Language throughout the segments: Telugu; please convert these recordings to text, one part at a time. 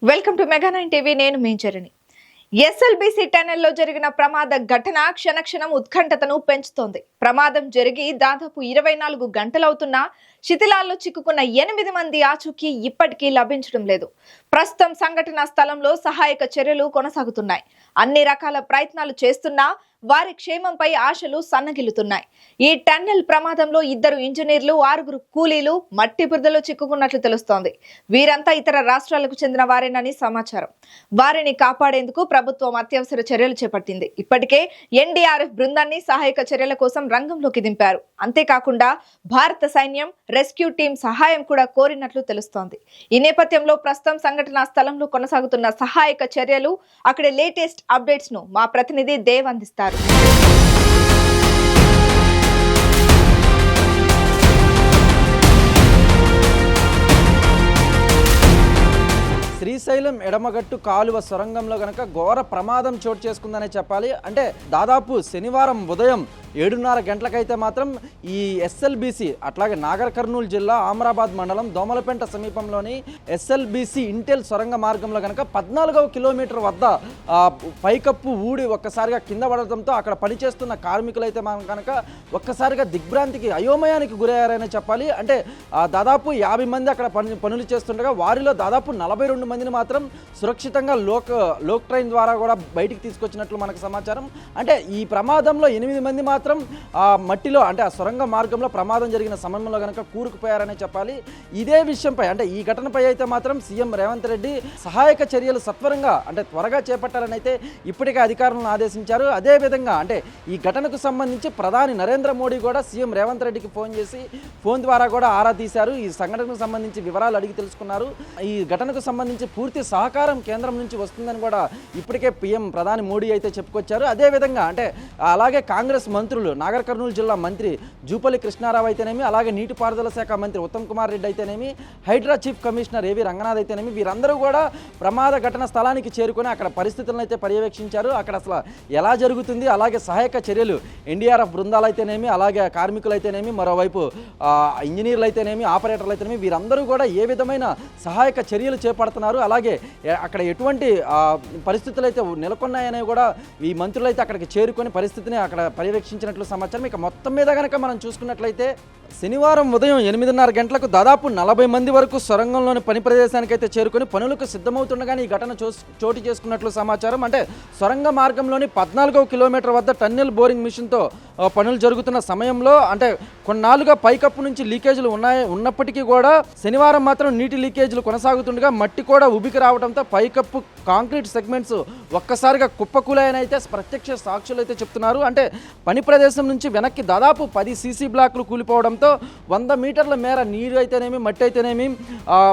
Welcome to mega 9 TV. నేను మీ చరణి. ఎస్ఎల్బిసి టన్నెల్లో జరిగిన ప్రమాద ఘటన క్షణక్షణం ఉత్కంఠతను పెంచుతోంది. ప్రమాదం జరిగి దాదాపు 24 గంటలవుతున్నా శిథిలాల్లో చిక్కుకున్న 8 మంది ఆచూకీ ఇప్పటికీ లభించడం లేదు. ప్రస్తుతం సంఘటనా స్థలంలో సహాయక చర్యలు కొనసాగుతున్నాయి. అన్ని రకాల ప్రయత్నాలు చేస్తున్నా వారి క్షేమంపై ఆశలు సన్నగిల్లుతున్నాయి. ఈ టన్నెల్ ప్రమాదంలో 2 ఇంజనీర్లు, 6 కూలీలు మట్టి బురదలో చిక్కుకున్నట్లు తెలుస్తోంది. వీరంతా ఇతర రాష్ట్రాలకు చెందిన వారేనని సమాచారం. వారిని కాపాడేందుకు ప్రభుత్వం అత్యవసర చర్యలు చేపట్టింది. ఇప్పటికే ఎన్డీఆర్ఎఫ్ బృందాన్ని సహాయక చర్యల కోసం రంగంలోకి దింపారు. అంతేకాకుండా భారత సైన్యం రెస్క్యూ టీం సహాయం కూడా కోరినట్లు తెలుస్తోంది. ఈ నేపథ్యంలో ప్రస్తుతం సంఘటనా స్థలంలో కొనసాగుతున్న సహాయక చర్యలు, అక్కడి లేటెస్ట్ అప్డేట్స్ ను మా ప్రతినిధి దేవ్ అందిస్తారు. శ్రీశైలం ఎడమగట్టు కాలువ సొరంగంలో గనక ఘోర ప్రమాదం చోటు చేసుకుందనే చెప్పాలి. అంటే దాదాపు శనివారం ఉదయం 7:30 గంటలకైతే మాత్రం ఈ ఎస్ఎల్బిసి, అట్లాగే నాగర్ కర్నూలు జిల్లా ఆమ్రాబాద్ మండలం దోమలపెంట సమీపంలోని ఎస్ఎల్బిసి ఇంటెల్ సొరంగ మార్గంలో కనుక 14వ కిలోమీటర్ వద్ద పైకప్పు ఊడి ఒక్కసారిగా కింద పడటంతో అక్కడ పనిచేస్తున్న కార్మికులైతే కనుక ఒక్కసారిగా దిగ్భ్రాంతికి, అయోమయానికి గురయ్యారనే చెప్పాలి. అంటే దాదాపు 50 మంది అక్కడ పనులు చేస్తుండగా వారిలో దాదాపు 42 మందిని మాత్రం సురక్షితంగా లోక్ ట్రైన్ ద్వారా కూడా బయటికి తీసుకొచ్చినట్లు మనకు సమాచారం. అంటే ఈ ప్రమాదంలో 8 మంది మాత్రం మట్టిలో, అంటే ఆ సొరంగ మార్గంలో ప్రమాదం జరిగిన సమయంలో కనుక కూరుకుపోయారనే చెప్పాలి. ఇదే విషయంపై, అంటే ఈ ఘటనపై అయితే మాత్రం సీఎం రేవంత్ రెడ్డి సహాయక చర్యలు సత్వరంగా, అంటే త్వరగా చేపట్టాలని అయితే ఇప్పటికే అధికారులను ఆదేశించారు. అదేవిధంగా అంటే ఈ ఘటనకు సంబంధించి ప్రధాని నరేంద్ర మోడీ కూడా సీఎం రేవంత్ రెడ్డికి ఫోన్ చేసి ఫోన్ ద్వారా కూడా ఆరా తీశారు. ఈ సంఘటనకు సంబంధించి వివరాలు అడిగి తెలుసుకున్నారు. ఈ ఘటనకు సంబంధించి పూర్తి సహకారం కేంద్రం నుంచి వస్తుందని కూడా ఇప్పటికే ప్రధాని మోడీ అయితే చెప్పుకొచ్చారు. అదేవిధంగా అంటే అలాగే కాంగ్రెస్ మంత్రులు, నాగర్ కర్నూలు జిల్లా మంత్రి జూపల్లి కృష్ణారావు అయితేనేమి, అలాగే నీటిపారుదల శాఖ మంత్రి ఉత్తమ్ కుమార్ రెడ్డి అయితేనేమి, హైడ్రా చీఫ్ కమిషనర్ ఏవి రంగనాథ్ అయితేనేమి, వీరందరూ కూడా ప్రమాద ఘటన స్థలానికి చేరుకొని అక్కడ పరిస్థితులను అయితే పర్యవేక్షించారు. అక్కడ అసలు ఎలా జరుగుతుంది, అలాగే సహాయక చర్యలు ఎన్డీఆర్ఎఫ్ బృందాలు అయితేనేమి, అలాగే కార్మికులు అయితేనేమి, మరోవైపు ఇంజనీర్లు అయితేనేమి, ఆపరేటర్లు అయితేనేమి, వీరందరూ కూడా ఏ విధమైన సహాయక చర్యలు చేపడుతున్నారు, అలాగే అక్కడ ఎటువంటి పరిస్థితులు అయితే నెలకొన్నాయనేవి కూడా ఈ మంత్రులు అయితే అక్కడికి చేరుకొని పరిస్థితిని అక్కడ పర్యవేక్షించినట్లు సమాచారం. ఇక మొత్తం మీద కనుక మనం చూసుకున్నట్లయితే శనివారం ఉదయం 8:30 గంటలకు దాదాపు 40 మంది వరకు సొరంగంలోని పని ప్రదేశానికైతే చేరుకొని పనులకు సిద్ధమవుతుండగానే ఈ ఘటన చోటు చేసుకున్నట్లు సమాచారం. అంటే సొరంగ మార్గంలోని 14వ కిలోమీటర్ వద్ద టన్నెల్ బోరింగ్ మిషన్తో పనులు జరుగుతున్న సమయంలో, అంటే కొన్నాళ్ళుగా పైకప్పు నుంచి లీకేజీలు ఉన్నప్పటికీ కూడా శనివారం మాత్రం నీటి లీకేజీలు కొనసాగుతుండగా మట్టి కూడా ఉబికి రావడంతో పైకప్పు కాంక్రీట్ సెగ్మెంట్స్ ఒక్కసారిగా కుప్పకూలాయని అయితే ప్రత్యక్ష సాక్షులు అయితే చెప్తున్నారు. అంటే పని ప్రదేశం నుంచి వెనక్కి దాదాపు 10 సీసీ బ్లాక్లు కూలిపోవడంతో 100 మీటర్ల మేర నీరు అయితేనేమి, మట్టి అయితేనేమి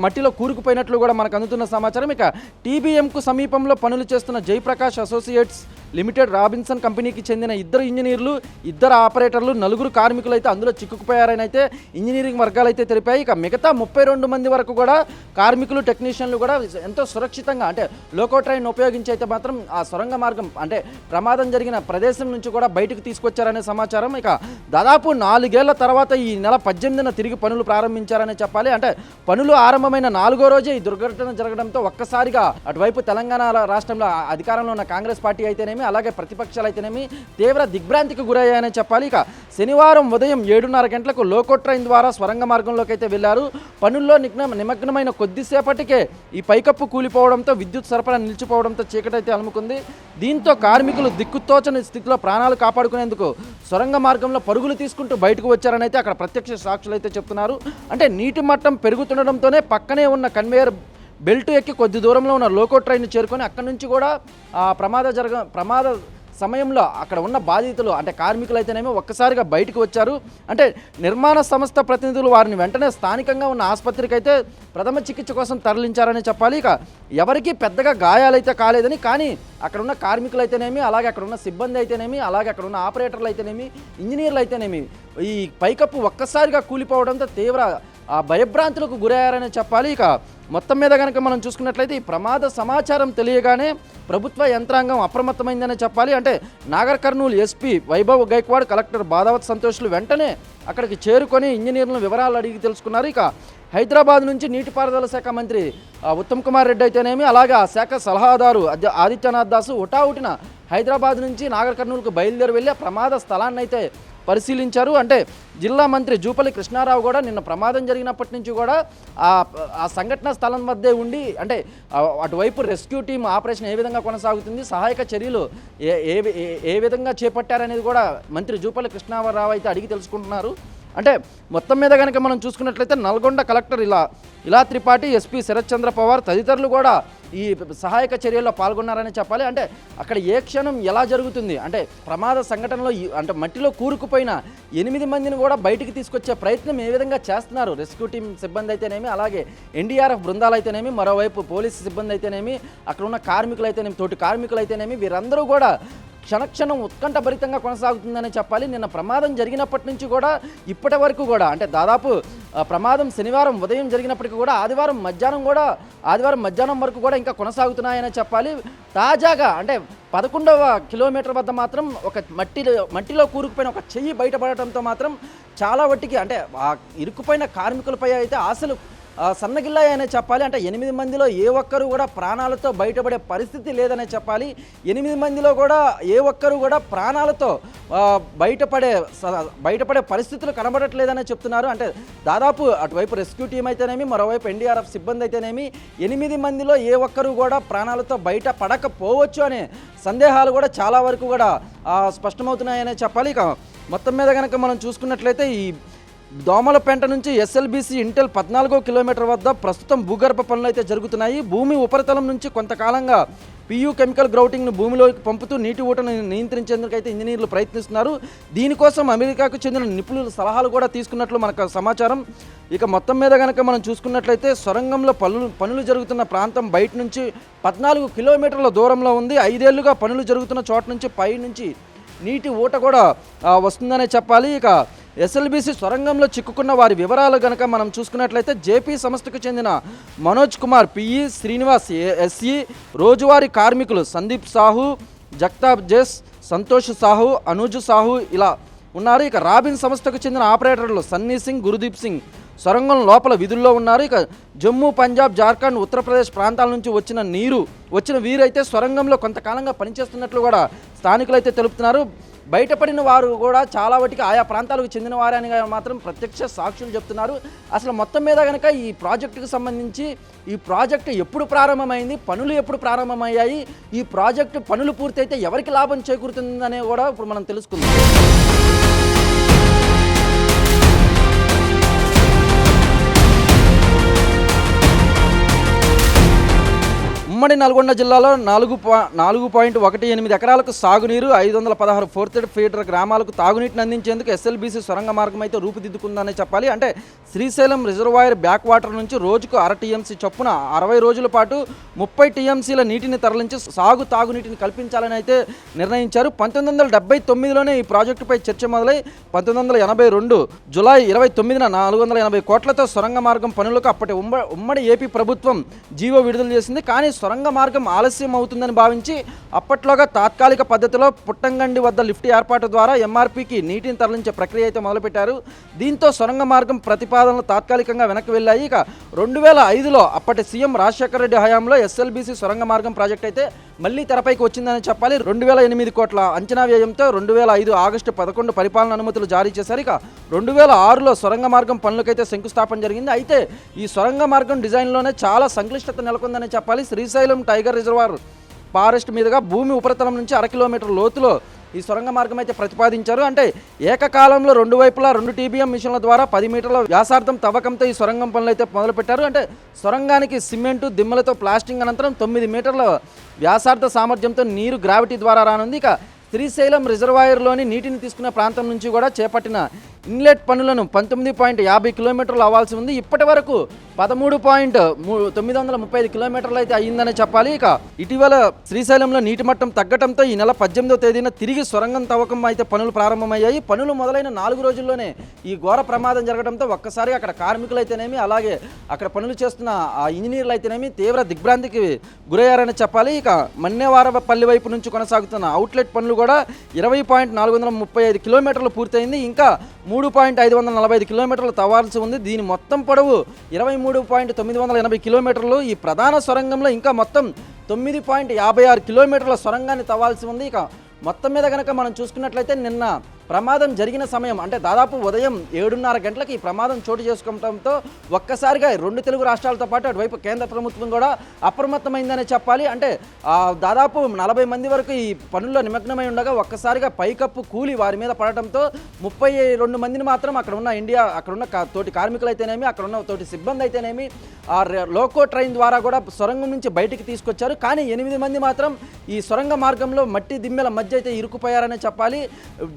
మట్టిలో కూరుకుపోయినట్లు కూడా మనకు అందుతున్న సమాచారం. ఇక టీబీఎంకు సమీపంలో పనులు చేస్తున్న జయప్రకాష్ అసోసియేట్స్ లిమిటెడ్ రాబిన్సన్ కంపెనీకి చెందిన 2 ఇంజనీర్లు, 2 ఆపరేటర్లు, 4 కార్మికులు అయితే అందులో చిక్కుకుపోయారని అయితే ఇంజనీరింగ్ వర్గాలు అయితే తెలిపాయి. ఇక మిగతా 32 మంది వరకు కూడా కార్మికులు, టెక్నీషియన్లు కూడా ఎంతో సురక్షితంగా, అంటే లోకో ట్రైన్ ఉపయోగించి అయితే మాత్రం ఆ సొరంగ మార్గం, అంటే ప్రమాదం జరిగిన ప్రదేశం నుంచి కూడా బయటకు తీసుకొచ్చారనే సమాచారం. ఇక దాదాపు 4 ఏళ్ల తర్వాత ఈ నెల 18న తిరిగి పనులు ప్రారంభించారనే చెప్పాలి. అంటే పనులు ఆరంభమైన 4వ రోజే ఈ దుర్ఘటన జరగడంతో ఒక్కసారిగా అటువైపు తెలంగాణ రాష్ట్రంలో అధికారంలో ఉన్న కాంగ్రెస్ పార్టీ అయితేనేమి, అలాగే ప్రతిపక్షాలు అయితేనేమి తీవ్ర దిగ్భ్రాంతికి గురయ్యాయని చెప్పాలి. ఇక శనివారం ఉదయం 7:30 గంటలకు లోకో ట్రైన్ ద్వారా స్వరంగ మార్గంలోకి అయితే వెళ్లారు. పనుల్లో నిమగ్నమైన కొద్దిసేపటికే ఈ పైకప్పు కూలిపోవడంతో విద్యుత్ సరఫరా నిలిచిపోవడంతో చీకటి అయితే అలుముకుంది. దీంతో కార్మికులు దిక్కుతోచని స్థితిలో ప్రాణాలు కాపాడుకునేందుకు సొరంగ మార్గంలో పరుగులు తీసుకుంటూ బయటకు వచ్చారని అయితే అక్కడ ప్రత్యక్ష సాక్షులు అయితే చెప్తున్నారు. అంటే నీటి మట్టం పెరుగుతుండడంతోనే పక్కనే ఉన్న కన్వేయర్ బెల్ట్ ఎక్కి కొద్ది దూరంలో ఉన్న లోకో ట్రైన్ చేరుకొని అక్కడి నుంచి కూడా ప్రమాద సమయంలో అక్కడ ఉన్న బాధితులు, అంటే కార్మికులు అయితేనేమో ఒక్కసారిగా బయటకు వచ్చారు. అంటే నిర్మాణ సంస్థ ప్రతినిధులు వారిని వెంటనే స్థానికంగా ఉన్న ఆసుపత్రికి అయితే ప్రథమ చికిత్స కోసం తరలించారని చెప్పాలి. ఇక ఎవరికి పెద్దగా గాయాలైతే కాలేదని, కానీ అక్కడ ఉన్న కార్మికులు అయితేనేమి, అలాగే అక్కడ ఉన్న సిబ్బంది అయితేనేమి, అలాగే అక్కడ ఉన్న ఆపరేటర్లు అయితేనేమి, ఇంజనీర్లు అయితేనేమి ఈ పైకప్పు ఒక్కసారిగా కూలిపోవడంతో తీవ్ర భయభ్రాంతులకు గురయ్యారని చెప్పాలి. ఇక మొత్తం మీద కనుక మనం చూసుకున్నట్లయితే ఈ ప్రమాద సమాచారం తెలియగానే ప్రభుత్వ యంత్రాంగం అప్రమత్తమైందనే చెప్పాలి. అంటే నాగర్ కర్నూలు ఎస్పీ వైభవ్ గైక్వాడ్, కలెక్టర్ బాదావత్ సంతోష్లు వెంటనే అక్కడికి చేరుకొని ఇంజనీర్లను వివరాలు అడిగి తెలుసుకున్నారు. ఇక హైదరాబాద్ నుంచి నీటిపారుదల శాఖ మంత్రి ఉత్తమ్ కుమార్ రెడ్డి అయితేనేమి, అలాగే ఆ శాఖ సలహాదారు ఆదిత్యనాథ్ దాసు హుటాహుటిన హైదరాబాద్ నుంచి నాగర్ కర్నూలుకు బయలుదేరి వెళ్ళి ఆ ప్రమాద స్థలాన్ని అయితే పరిశీలించారు. అంటే జిల్లా మంత్రి జూపల్లి కృష్ణారావు కూడా నిన్న ప్రమాదం జరిగినప్పటి నుంచి కూడా ఆ సంఘటన స్థలం వద్దే ఉండి, అంటే అటువైపు రెస్క్యూ టీం ఆపరేషన్ ఏ విధంగా కొనసాగుతుంది, సహాయక చర్యలు ఏ విధంగా చేపట్టారనేది కూడా మంత్రి జూపల్లి కృష్ణారావు అయితే అడిగి తెలుసుకుంటున్నారు. అంటే మొత్తం మీద కనుక మనం చూసుకున్నట్లయితే నల్గొండ కలెక్టర్ ఇలా త్రిపాఠి, ఎస్పీ శరత్ చంద్ర పవార్ తదితరులు కూడా ఈ సహాయక చర్యల్లో పాల్గొన్నారని చెప్పాలి. అంటే అక్కడ ఏ క్షణం ఎలా జరుగుతుంది, అంటే ప్రమాద సంఘటనలో అంటే మట్టిలో కూరుకుపోయిన 8 మందిని కూడా బయటికి తీసుకొచ్చే ప్రయత్నం ఏ విధంగా చేస్తున్నారు రెస్క్యూ టీం సిబ్బంది అయితేనేమి, అలాగే ఎన్డీఆర్ఎఫ్ బృందాలు అయితేనేమి, మరోవైపు పోలీసు సిబ్బంది అయితేనేమి, అక్కడ ఉన్న కార్మికులు అయితేనేమి, తోటి కార్మికులు అయితేనేమి, వీరందరూ కూడా క్షణక్షణం ఉత్కంఠభరితంగా కొనసాగుతుందని చెప్పాలి. నిన్న ప్రమాదం జరిగినప్పటి నుంచి కూడా ఇప్పటి వరకు కూడా, అంటే దాదాపు ప్రమాదం శనివారం ఉదయం జరిగినప్పటికీ కూడా ఆదివారం మధ్యాహ్నం వరకు కూడా ఇంకా కొనసాగుతున్నాయని చెప్పాలి. తాజాగా అంటే 11వ కిలోమీటర్ వద్ద మాత్రం ఒక మట్టిలో కూరుకుపోయిన ఒక చెయ్యి బయటపడటంతో మాత్రం చాలా వట్టికి, అంటే ఆ ఇరుక్కుపోయిన కార్మికులపై అయితే ఆశలు సన్నగిల్లాయనే చెప్పాలి. అంటే 8 మందిలో ఏ ఒక్కరు కూడా ప్రాణాలతో బయటపడే పరిస్థితి లేదనే చెప్పాలి. 8 మందిలో కూడా ఏ ఒక్కరు కూడా ప్రాణాలతో బయటపడే పరిస్థితులు కనబడట్లేదనే చెప్తున్నారు. అంటే దాదాపు అటువైపు రెస్క్యూ టీం అయితేనేమి, మరోవైపు ఎన్డీఆర్ఎఫ్ సిబ్బంది అయితేనేమి 8 మందిలో ఏ ఒక్కరు కూడా ప్రాణాలతో బయట పడకపోవచ్చు అనే సందేహాలు కూడా చాలా వరకు కూడా స్పష్టమవుతున్నాయనే చెప్పాలి. ఇక మొత్తం మీద కనుక మనం చూసుకున్నట్లయితే ఈ దోమలపేంట నుంచి ఎస్ఎల్బీసీ ఇంటెల్ 14వ కిలోమీటర్ వద్ద ప్రస్తుతం భూగర్భ పనులు అయితే జరుగుతున్నాయి. భూమి ఉపరితలం నుంచి కొంతకాలంగా పియు కెమికల్ గ్రౌటింగ్ను భూమిలోకి పంపుతూ నీటి ఊటను నియంత్రించేందుకైతే ఇంజనీర్లు ప్రయత్నిస్తున్నారు. దీనికోసం అమెరికాకు చెందిన నిపుణుల సలహాలు కూడా తీసుకున్నట్లు మనకు సమాచారం. ఇక మొత్తం మీద కనుక మనం చూసుకున్నట్లయితే సొరంగంలో పనులు జరుగుతున్న ప్రాంతం బయట నుంచి 14 కిలోమీటర్ల దూరంలో ఉంది. 5 ఏళ్లుగా పనులు జరుగుతున్న చోట నుంచి పై నుంచి నీటి ఊట కూడా వస్తుందనే చెప్పాలి. ఇక ఎస్ఎల్బీసీ సొరంగంలో చిక్కుకున్న వారి వివరాలు కనుక మనం చూసుకున్నట్లయితే జేపీ సంస్థకు చెందిన మనోజ్ కుమార్ పిఈ, శ్రీనివాస్ ఎస్ఈ, రోజువారీ కార్మికులు సందీప్ సాహు, జగతాబ్ జెస్, సంతోష్ సాహు, అనుజ్ సాహు ఇలా ఉన్నారు. ఇక రాబిన్ సంస్థకు చెందిన ఆపరేటర్లు సన్నీ సింగ్, గురుదీప్ సింగ్ సొరంగం లోపల విధుల్లో ఉన్నారు. ఇక జమ్మూ, పంజాబ్, జార్ఖండ్, ఉత్తరప్రదేశ్ ప్రాంతాల నుంచి వచ్చిన వీరైతే సొరంగంలో కొంతకాలంగా పనిచేస్తున్నట్లు కూడా స్థానికులు అయితే తెలుపుతున్నారు. బయటపడిన వారు కూడా చాలా వాటికి ఆయా ప్రాంతాలకు చెందిన వారని మాత్రం ప్రత్యక్ష సాక్షులు చెప్తున్నారు. అసలు మొత్తం మీద కనుక ఈ ప్రాజెక్టుకు సంబంధించి ఈ ప్రాజెక్టు ఎప్పుడు ప్రారంభమైంది, పనులు ఎప్పుడు ప్రారంభమయ్యాయి, ఈ ప్రాజెక్టు పనులు పూర్తయితే ఎవరికి లాభం చేకూరుతుందనే కూడా ఇప్పుడు మనం తెలుసుకుందాం. ఉమ్మడి నల్గొండ జిల్లాలో 4.18 ఎకరాలకు సాగునీరు, 516 ఫోర్త్ ఫీడర్ గ్రామాలకు తాగునీటిని అందించేందుకు ఎస్ఎల్బీసీ సొరంగ మార్గం అయితే రూపుదిద్దుకుందనే చెప్పాలి. అంటే శ్రీశైలం రిజర్వాయర్ బ్యాక్ వాటర్ నుంచి రోజుకు 1/2 టీఎంసీ చొప్పున 60 రోజుల పాటు 30 టీఎంసీల నీటిని తరలించి తాగునీటిని కల్పించాలని అయితే నిర్ణయించారు. 1979లోనే ఈ ప్రాజెక్టుపై చర్చ మొదలై 1982 జూలై 29న 480 కోట్లతో సొరంగ మార్గం పనులకు అప్పటి ఉమ్మడి ఏపీ ప్రభుత్వం జీవో విడుదల చేసింది. కానీ సొరంగ మార్గం ఆలస్యం అవుతుందని భావించి అప్పట్లోగా తాత్కాలిక పద్ధతిలో పుట్టంగండి వద్ద లిఫ్ట్ ఏర్పాటు ద్వారా ఎంఆర్పీకి నీటిని తరలించే ప్రక్రియ అయితే మొదలుపెట్టారు. దీంతో సొరంగ మార్గం ప్రతిపాదనలు తాత్కాలికంగా వెనక్కి వెళ్ళాయి. ఇక 2005లో అప్పటి సీఎం రాజశేఖర రెడ్డి హయాంలో ఎస్ఎల్బీసీ సొరంగ మార్గం ప్రాజెక్ట్ అయితే మళ్లీ తెరపైకి వచ్చిందని చెప్పాలి. 2008 కోట్ల అంచనా వ్యయంతో 2005 ఆగస్టు 11 పరిపాలన అనుమతులు జారీ చేశారు. ఇక 2006లో సొరంగ మార్గం పనులకైతే శంకుస్థాపన జరిగింది. అయితే ఈ సొరంగ మార్గం డిజైన్లోనే చాలా సంక్లిష్టత నెలకొందని చెప్పాలి. శ్రీశైలం టైగర్ రిజర్వాయర్ ఫారెస్ట్ మీదుగా భూమి ఉపరితలం నుంచి 1/2 కిలోమీటర్ లోతులో ఈ సొరంగ మార్గం అయితే ప్రతిపాదించారు. అంటే ఏకకాలంలో 2 వైపులా 2 TBM మిషన్ల ద్వారా 10 మీటర్ల వ్యాసార్థం తవ్వకంతో ఈ సొరంగం పనులు అయితే మొదలుపెట్టారు. అంటే సొరంగానికి సిమెంటు దిమ్మలతో ప్లాస్టింగ్ అనంతరం 9 మీటర్ల వ్యాసార్థ సామర్థ్యంతో నీరు గ్రావిటీ ద్వారా రానుంది. ఇక శ్రీశైలం రిజర్వాయర్లోని నీటిని తీసుకునే ప్రాంతం నుంచి కూడా చేపట్టిన ఇన్లెట్ పనులను 19.50 కిలోమీటర్లు అవ్వాల్సి ఉంది. ఇప్పటి వరకు 13.935 కిలోమీటర్లు అయితే అయ్యిందని చెప్పాలి. ఇక ఇటీవల శ్రీశైలంలో నీటి మట్టం తగ్గడంతో ఈ నెల 18వ తేదీన తిరిగి సొరంగం తవ్వకం అయితే పనులు ప్రారంభమయ్యాయి. పనులు మొదలైన 4 రోజుల్లోనే ఈ ఘోర ప్రమాదం జరగడంతో ఒక్కసారిగా అక్కడ కార్మికులు అయితేనేమి, అలాగే అక్కడ పనులు చేస్తున్న ఆ ఇంజనీర్లు అయితేనేమి తీవ్ర దిగ్భ్రాంతికి గురయ్యారని చెప్పాలి. ఇక మన్నెవారపల్లి వైపు నుంచి కొనసాగుతున్న అవుట్లెట్ పనులు కూడా 20.435 కిలోమీటర్లు పూర్తయింది. ఇంకా 3.545 కిలోమీటర్లు తవ్వాల్సి ఉంది. దీని మొత్తం పొడవు 23.980 కిలోమీటర్లు. ఈ ప్రధాన సొరంగంలో ఇంకా మొత్తం 9.56 కిలోమీటర్ల సొరంగాన్ని తవ్వాల్సి ఉంది. ఇక మొత్తం మీద కనుక మనం చూసుకున్నట్లయితే నిన్న ప్రమాదం జరిగిన సమయం అంటే దాదాపు ఉదయం 7:30 గంటలకు ఈ ప్రమాదం చోటు చేసుకోవడంతో ఒక్కసారిగా 2 తెలుగు రాష్ట్రాలతో పాటు అటువైపు కేంద్ర ప్రభుత్వం కూడా అప్రమత్తమైందనే చెప్పాలి. అంటే దాదాపు 40 మంది వరకు ఈ పనుల్లో నిమగ్నమై ఉండగా ఒక్కసారిగా పైకప్పు కూలి వారి మీద పడటంతో 32 మందిని మాత్రం అక్కడ ఉన్న తోటి కార్మికులు అయితేనేమి, అక్కడ ఉన్న తోటి సిబ్బంది అయితేనేమి ఆ లోకో ట్రైన్ ద్వారా కూడా సొరంగం నుంచి బయటికి తీసుకొచ్చారు. కానీ 8 మంది మాత్రం ఈ సొరంగ మార్గంలో మట్టి దిమ్మెల మధ్య అయితే ఇరుక్కుపోయారనే చెప్పాలి.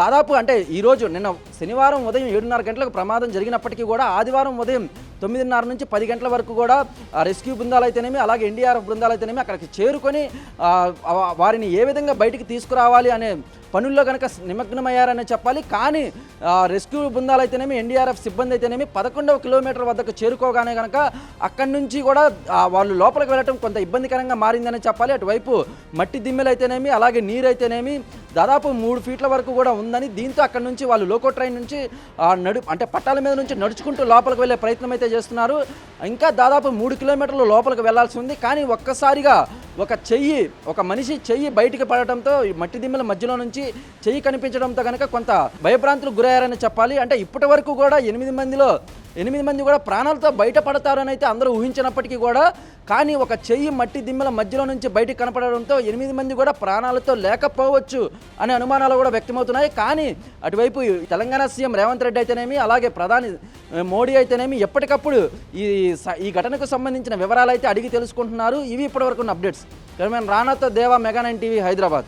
దాదాపు అంటే ఈరోజు నిన్న శనివారం ఉదయం 7:30 గంటలకు ప్రమాదం జరిగినప్పటికీ కూడా ఆదివారం ఉదయం 9:30 నుంచి 10 గంటల వరకు కూడా రెస్క్యూ బృందాలు అయితేనేమి, అలాగే ఎన్డీఆర్ఎఫ్ బృందాలు అయితేనేమి అక్కడికి చేరుకొని వారిని ఏ విధంగా బయటికి తీసుకురావాలి అనే పనుల్లో కనుక నిమగ్నమయ్యారనే చెప్పాలి. కానీ రెస్క్యూ బృందాలు అయితేనేమి, ఎన్డీఆర్ఎఫ్ సిబ్బంది అయితేనేమి 11వ కిలోమీటర్ వద్దకు చేరుకోగానే కనుక అక్కడి నుంచి కూడా వాళ్ళు లోపలికి వెళ్ళటం కొంత ఇబ్బందికరంగా మారిందని చెప్పాలి. అటువైపు మట్టి దిమ్మెలు అయితేనేమి, అలాగే నీరు అయితేనేమి దాదాపు 3 ఫీట్ల వరకు కూడా ఉందని, దీంతో అక్కడి నుంచి వాళ్ళు లోకో ట్రైన్ నుంచి అంటే పట్టాల మీద నుంచి నడుచుకుంటూ లోపలికి వెళ్ళే ప్రయత్నం అయితే చేస్తున్నారు. ఇంకా దాదాపు 3 కిలోమీటర్లు లోపలికి వెళ్లాల్సి ఉంది. కానీ ఒక్కసారిగా ఒక మనిషి చెయ్యి బయటికి పడటంతో ఈ మట్టి దిమ్మెల మధ్యలో నుంచి చెయ్యి కనిపించడంతో కనుక కొంత భయభ్రాంతులకు గురయ్యారని చెప్పాలి. అంటే ఇప్పటి వరకు కూడా 8 మంది కూడా ప్రాణాలతో బయటపడతారని అయితే అందరూ ఊహించినప్పటికీ కూడా కానీ ఒక చెయ్యి మట్టి దిమ్మెల మధ్యలో నుంచి బయటికి కనపడడంతో 8 మంది కూడా ప్రాణాలతో లేకపోవచ్చు అనే అనుమానాలు కూడా వ్యక్తమవుతున్నాయి. కానీ అటువైపు తెలంగాణ సీఎం రేవంత్ రెడ్డి అయితేనేమి, అలాగే ప్రధాని మోడీ అయితేనేమి ఎప్పటికప్పుడు ఈ ఘటనకు సంబంధించిన వివరాలు అయితే అడిగి తెలుసుకుంటున్నారు. ఇవి ఇప్పటివరకు ఉన్న అప్డేట్స్. రానాతో దేవా, మెగా 9 టీవీ, హైదరాబాద్.